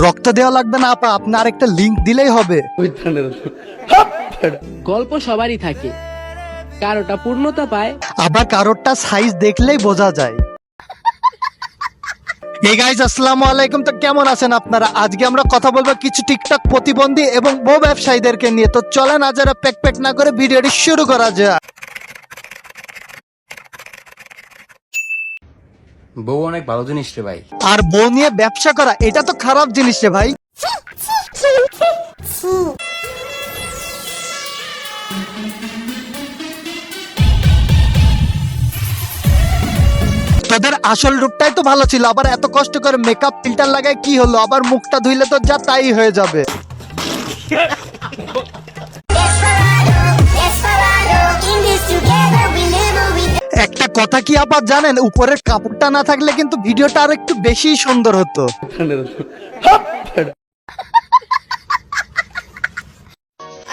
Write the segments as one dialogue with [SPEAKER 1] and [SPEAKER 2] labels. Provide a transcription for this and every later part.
[SPEAKER 1] রক্ত দেওয়া লাগবে না আপা, আপনি আরেকটা লিংক দিলেই হবে।
[SPEAKER 2] গল্প সবারই থাকে, কারোটা পূর্ণতা পায়,
[SPEAKER 1] আবার কারোরটা সাইজ দেখলেই বোঝা যায়। এই গাইজ আসসালামু আলাইকুম, তো কেমন আছেন আপনারা? আজকে আমরা কথা বলবো কিছু টিকটক প্রতিবন্ধী এবং বউ ব্যবসায়ীদেরকে নিয়ে। তো চলেন আজ আর প্যাক না করে ভিডিওটি শুরু করা যাক।
[SPEAKER 3] বউ অনেক ভালো জিনিস রে ভাই।
[SPEAKER 1] আর বউ নিয়ে ব্যবসা করা এটা তো খারাপ জিনিস রে ভাই। তোদের আসল রূপটাই তো ভালো ছিল, আবার এত কষ্ট করে মেকআপ ফিল্টার লাগায় কি হলো? আবার মুখটা ধুইলে তো যা তাই হয়ে যাবে। একটা কথা কি আপা জানেন, উপরের কাপড়টা না থাকলে কিন্তু ভিডিওটা আর একটু বেশি সুন্দর হতো।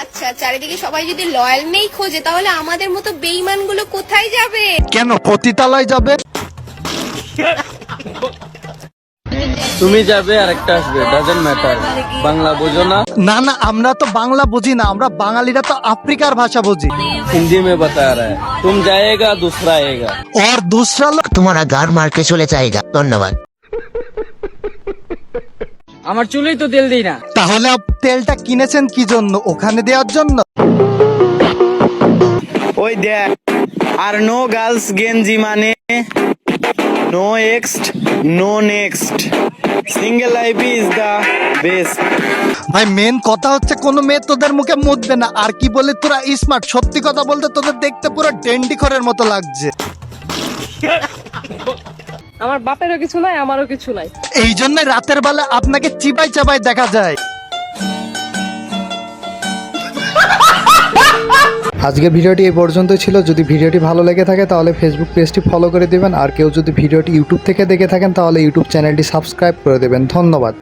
[SPEAKER 4] আচ্ছা, চারিদিকে সবাই যদি লয়াল নেই খোঁজে, তাহলে আমাদের মতো বেঈমান গুলো কোথায় যাবে?
[SPEAKER 1] কেন পতিতালয় যাবে?
[SPEAKER 3] তুমি যাবে আর একটা আসবে, ডাজন্ট ম্যাটার। বাংলা বোঝো না?
[SPEAKER 1] না না, আমরা তো বাংলা বুঝি না, আমরা বাঙালিরা তো আফ্রিকার ভাষা বুঝি।
[SPEAKER 3] हिंदी में बता रहा है, तुम जाएगा दूसरा आएगा।
[SPEAKER 1] और दूसरा लोग
[SPEAKER 5] तुम्हारा गार मार के चले जाएगा। धन्यवाद।
[SPEAKER 2] আমার চুলেই তো তেল দিই না।
[SPEAKER 1] তাহলে তেলটা কিনেছেন কি জন্য? ওখানে দেওয়ার জন্য?
[SPEAKER 6] ওই দেখ, আর নো গার্লস গেঞ্জি মানে নো এক্সট no next, single life is the best.
[SPEAKER 1] ভাই মেন কথা হচ্ছে কোনো মেয়ে তোদের মুখে মুতবে না। আর কি বলে তোরা স্মার্ট, সত্যি কথা বলতে তোদের দেখতে পুরো ডেন্ডিখরের মতো লাগছে।
[SPEAKER 2] আমার বাপেরও কিছু নাই, আমারও কিছু নাই।
[SPEAKER 1] এই জন্য রাতের বেলা আপনাকে চিবাই চাবাই দেখা যায়।
[SPEAKER 7] আজকের ভিডিওটি এই পর্যন্তই ছিল। যদি ভিডিওটি ভালো লেগে থাকে তাহলে ফেসবুক পেজটি ফলো করে দিবেন। আর কেউ যদি ভিডিওটি ইউটিউব থেকে দেখে থাকেন তাহলে ইউটিউব চ্যানেলটি সাবস্ক্রাইব করে দেবেন। ধন্যবাদ।